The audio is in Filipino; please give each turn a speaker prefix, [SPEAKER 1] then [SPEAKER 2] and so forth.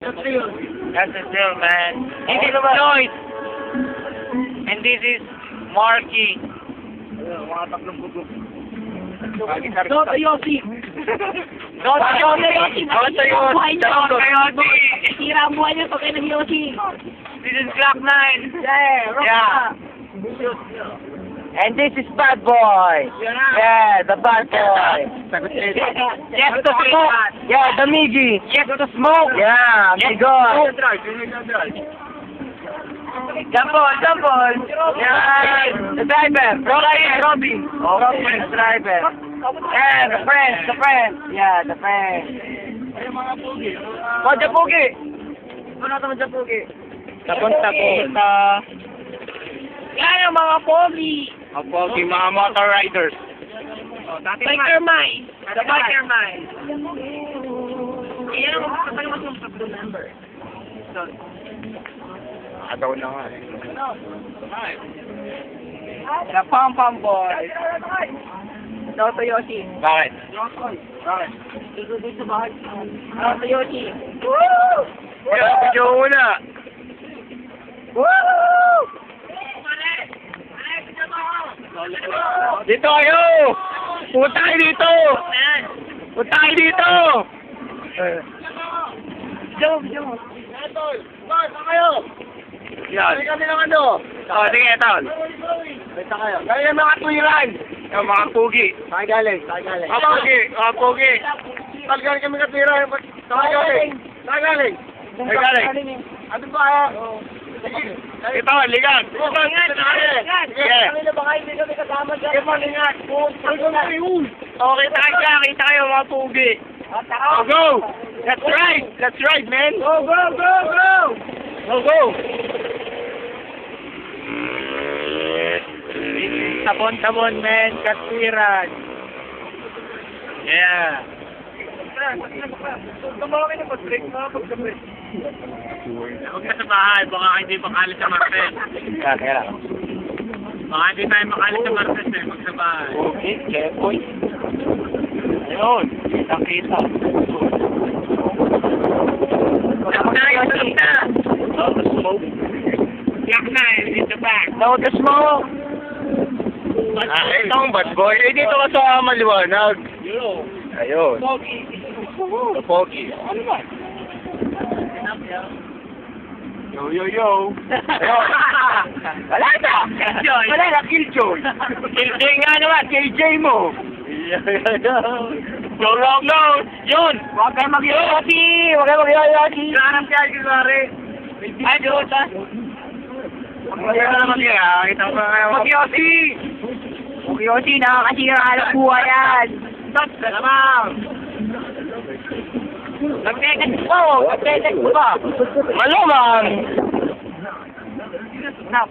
[SPEAKER 1] That's the deal, man. This is Joyce. And this is Marky.
[SPEAKER 2] Dota Yossi!
[SPEAKER 1] Dota Yossi! Dota Yossi!
[SPEAKER 2] Sira ang buhay niyo pag kayo nag-Yossi!
[SPEAKER 1] This is Clock 9.
[SPEAKER 2] Yeah!
[SPEAKER 3] And this is Bad Boy. Yeah, the Bad Boy.
[SPEAKER 1] Yes to smoke.
[SPEAKER 3] Yeah, the Miggy.
[SPEAKER 1] Yes to smoke.
[SPEAKER 3] Yeah, Migo.
[SPEAKER 1] Jump on.
[SPEAKER 3] Yeah, the driver.
[SPEAKER 1] Robin.
[SPEAKER 3] Oh, Robin, the driver. Yeah, the friend. Yeah, the friend. Oh, Japugi. Ano naman Japugi?
[SPEAKER 1] Tapon.
[SPEAKER 2] Yan ang mga pogi!
[SPEAKER 1] Ang pogi, mga motor riders.
[SPEAKER 2] Biker Mine!
[SPEAKER 1] The Biker Mine.
[SPEAKER 2] Yan ang kapag mas yung member.
[SPEAKER 1] Agaw na nga eh.
[SPEAKER 2] The Pom Pom Boy! Dota Yossi!
[SPEAKER 1] Bakit?
[SPEAKER 2] Ikaw dito sa bahay. Dota Yossi!
[SPEAKER 1] Kaya video una. Dito kayo! Punta kayo dito! Punta kayo dito!
[SPEAKER 2] Diyan mo.
[SPEAKER 1] Yan.
[SPEAKER 3] Hindi kami ng ano.
[SPEAKER 1] Oh, sige, tol.
[SPEAKER 3] Basta kayo.
[SPEAKER 1] Kaya yung mga tuwiran. Yung mga pugi.
[SPEAKER 3] Saan galing?
[SPEAKER 1] Mga pugi.
[SPEAKER 3] Saan galing kami katira? Saan galing?
[SPEAKER 1] Ay, galing.
[SPEAKER 3] Ano ba?
[SPEAKER 1] Ito, ligan. Sige.
[SPEAKER 2] Kami na baka hindi kami kasama dyan.
[SPEAKER 3] Sige mo, lingat.
[SPEAKER 1] Okay, kita kayo mga pugi. Oh, go! That's right, man.
[SPEAKER 3] Go!
[SPEAKER 1] Go! Sabon, man. Katwiran. Yeah.
[SPEAKER 3] Tumawa kayo na pag-break mga pag-break.
[SPEAKER 1] Huwag ka sa bahay, baka hindi makalit sa Martes.
[SPEAKER 3] Kaya lang.
[SPEAKER 1] Baka hindi tayo makalit sa Martes eh, mag sa bahay.
[SPEAKER 3] Okay, checkpoint.
[SPEAKER 1] Ayun, kita. Yak na, in the back.
[SPEAKER 3] No, the smoke.
[SPEAKER 1] Ito ang bad boy. Eh, dito ka sa maliwanag. Ayun. The Pogi.
[SPEAKER 3] Ano ba?
[SPEAKER 1] Yo. Ayun.
[SPEAKER 3] Wala na!
[SPEAKER 1] Killjoy.
[SPEAKER 3] Wala na, Killjoy!
[SPEAKER 1] Killjoy nga naman, KJ mo. Go long. Yun.
[SPEAKER 3] Huwag kayo mag-Yossi! Huwag kayo mag-Yossi!
[SPEAKER 1] Hanap siya, Gilmare. Ay, doon sa. Magkaya naman yan. Kita ko nga.
[SPEAKER 3] Mag-Yossi! Mag-Yossi, nakakasira ang buhay yan!
[SPEAKER 1] Stop ka naman.
[SPEAKER 3] Nag-tekat mo! Nag-tekat mo ba?
[SPEAKER 1] Malamang.
[SPEAKER 3] Snap!